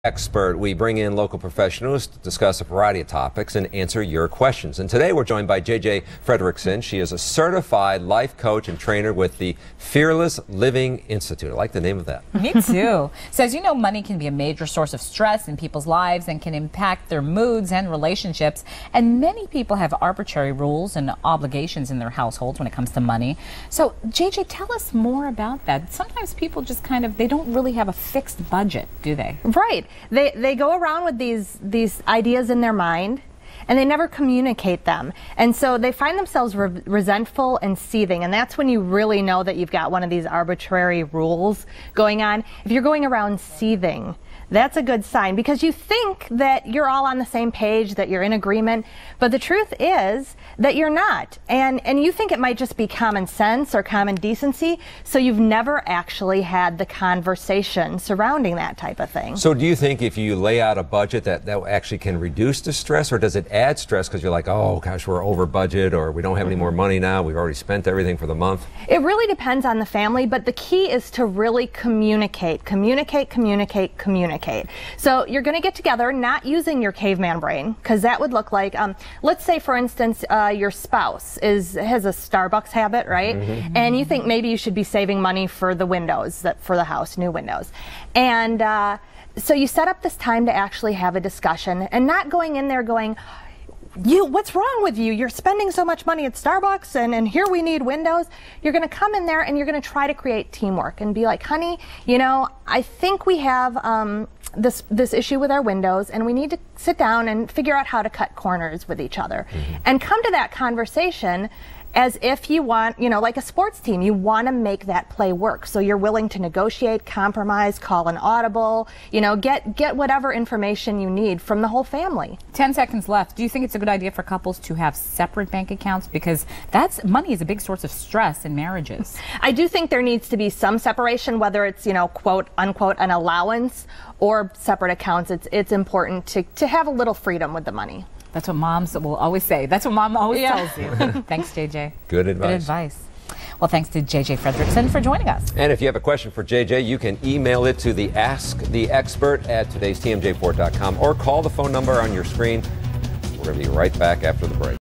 Expert. We bring in local professionals to discuss a variety of topics and answer your questions. And today we're joined by J.J. Frederickson. She is a certified life coach and trainer with the Fearless Living Institute. I like the name of that. Me too. So as you know, money can be a major source of stress in people's lives and can impact their moods and relationships. And many people have arbitrary rules and obligations in their households when it comes to money. So J.J., tell us more about that. Sometimes people just they don't really have a fixed budget, do they? Right. They go around with these ideas in their mind, and they never communicate them. And so they find themselves resentful and seething, and that's when you really know that you've got one of these arbitrary rules going on. If you're going around seething, that's a good sign, because you think that you're all on the same page, that you're in agreement, but the truth is that you're not. And you think it might just be common sense or common decency, so you've never actually had the conversation surrounding that type of thing. So do you think if you lay out a budget that actually can reduce the stress, or does it add stress because you're like, oh gosh, we're over budget, or we don't have any more money now, we've already spent everything for the month? It really depends on the family, but the key is to really communicate. So you're going to get together, not using your caveman brain, because that would look like, let's say for instance, your spouse has a Starbucks habit, right? Mm-hmm. And you think maybe you should be saving money for the windows, for the house, new windows. And so you set up this time to actually have a discussion, and not going in there going, what's wrong with you? You're spending so much money at Starbucks, and here we need windows. You're going to come in there and you're going to try to create teamwork and be like, honey, you know, I think we have this issue with our windows, and we need to sit down and figure out how to cut corners with each other. Mm-hmm. And come to that conversation as if you want, you know, like a sports team, you want to make that play work. So you're willing to negotiate, compromise, call an audible, you know, get whatever information you need from the whole family. 10 seconds left. Do you think it's a good idea for couples to have separate bank accounts? Because money is a big source of stress in marriages. I do think there needs to be some separation, whether it's, you know, quote unquote, an allowance or separate accounts. It's important to have a little freedom with the money. That's what moms will always say. That's what mom always tells you. Thanks, JJ. Good advice. Good advice. Well, thanks to JJ Frederickson for joining us. And if you have a question for JJ, you can email it to the Ask the Expert at today'stmj4.com or call the phone number on your screen. We're going to be right back after the break.